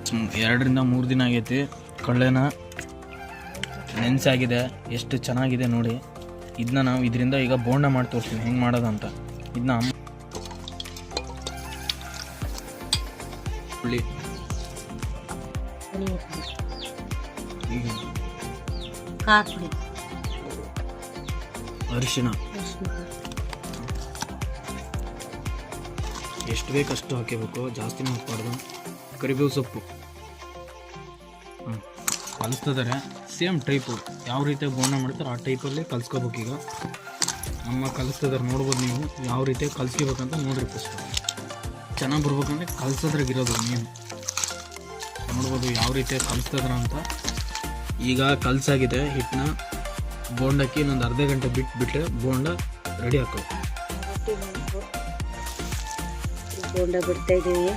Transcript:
2 ರಿಂದ 3 ದಿನ ಆಗೈತಿ. ಕಳ್ಳೆನ ನೆನೆಸಾಗಿದೆ, ಎಷ್ಟು ಚೆನ್ನಾಗಿದೆ ನೋಡಿ. ಇದನ್ನ ನಾವು ಇದರಿಂದ ಈಗ ಬೋಂಡ ಮಾಡಿ ತೋರಿಸ್ತೀನಿ ಹೆಂಗೆ ಮಾಡೋದಂತ. ಇದನ್ನ ಹುಳಿ ಅರಿಶಿಣ ಎಷ್ಟು ಬೇಕಷ್ಟು ಹಾಕಬೇಕು, ಜಾಸ್ತಿ ಹಾಕಬಾರ್ದು. ಕರಿಬೇವು ಸೊಪ್ಪು ಕಲಿಸ್ತಿದ್ದಾರೆ. ಸೇಮ್ ಟೈಪು ಯಾವ ರೀತಿ ಬೋಂಡ ಮಾಡ್ತಾರೆ ಆ ಟೈಪಲ್ಲಿ ಕಲಿಸ್ಕೋಬೇಕು. ಈಗ ಅಮ್ಮ ಕಲಿಸ್ತಿದ್ದಾರೆ, ನೋಡ್ಬೋದು ನೀವು ಯಾವ ರೀತಿ ಕಲಿಸ್ಕೋಬೇಕಂತ ನೋಡ್ರಿ. ಫಸ್ಟ್ ಚೆನ್ನಾಗಿ ಬರ್ಬೇಕಂದ್ರೆ ಕಲಿಸೋದ್ರಾಗಿರೋದು ನೀವು ನೋಡ್ಬೋದು ಯಾವ ರೀತಿ ಕಲಿಸ್ತಿದಾರೆ ಅಂತ. ಈಗ ಕಲಸಾಗಿದೆ ಹಿಟ್ಟನ್ನ. ಬೋಂಡಕ್ಕೆ ಇನ್ನೊಂದು ಅರ್ಧ ಗಂಟೆ ಬಿಟ್ಟರೆ ಬೋಂಡ ರೆಡಿ ಹಾಕೋ. ಬೋಂಡ ಬಿಡ್ತಾ ಇದ್ದೀವಿ.